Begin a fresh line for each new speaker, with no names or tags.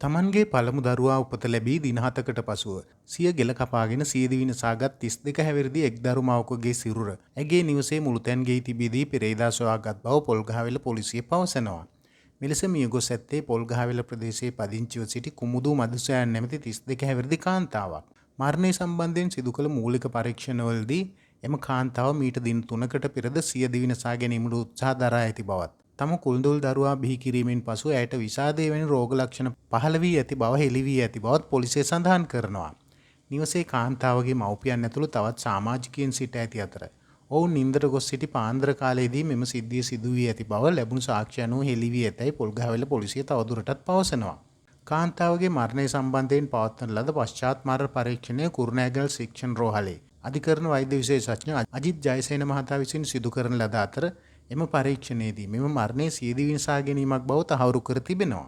තමන්ගේ පළමු දරුවා උපත ලැබී දින 7කට පසුව සිය ගෙල කපාගෙන සියදිවි නසාගත් 32 හැවිරිදි එක් දරුමවකගේ සිරුර ඇගේ නිවසේ මුළුතැන් ගෙයි තිබීදී පෙරේදා සොයාගත් බව පොල්ගහවෙල පොලිසිය පවසනවා. මෙලෙස මියගොස් ඇත්තේ පොල්ගහවෙල ප්‍රදේශයේ පදිංචිව සිටි කුමුදු මදුසයන් නැමැති 32 හැවිරිදි කාන්තාවක්. මරණය සම්බන්ධයෙන් සිදු කළ මූලික පරීක්ෂණවලදී එම කාන්තාව මීට දින 3කට පෙරද සියදිවි නසා ගැනීමට උත්සාහ දරා ඇති බවත් තම කුළුඳුල් දරුවා බිහි කිරීමෙන් පසු ඇයට විෂාදය වැනි රෝග ලක්ෂණ පහළ වී ඇති බව හෙළි වී ඇති බවත් පොලිසිය සඳහන් කරනවා. නිවසේ කාන්තාවගේ මව්පියන් ඇතුළු තවත් සමාජිකයන් සිට ඇති අතර ඔවුන් නින්දට ගොස් සිටි පාන්දර කාලයේදී මෙම සිද්ධිය සිදු වී ඇති බව ලැබුණු සාක්ෂි අනුව හෙළි වී ඇතැයි පොල්ගහවෙල පොලිසිය තවදුරටත් පවසනවා. කාන්තාවගේ මරණය සම්බන්ධයෙන් පවත්වන ලද පශ්චාත් මරණ පරීක්ෂණය කුරුණෑගල ශික්ෂණ රෝහලේ අධිකරණ වෛද්‍ය විශේෂඥ අජිත් ජයසේන මහතා විසින් සිදු කරන ලද අතර එම පරීක්ෂණයේදී මෙම මරණය සියදිවි නසා ගැනීමක් බව තහවුරු කර තිබෙනවා.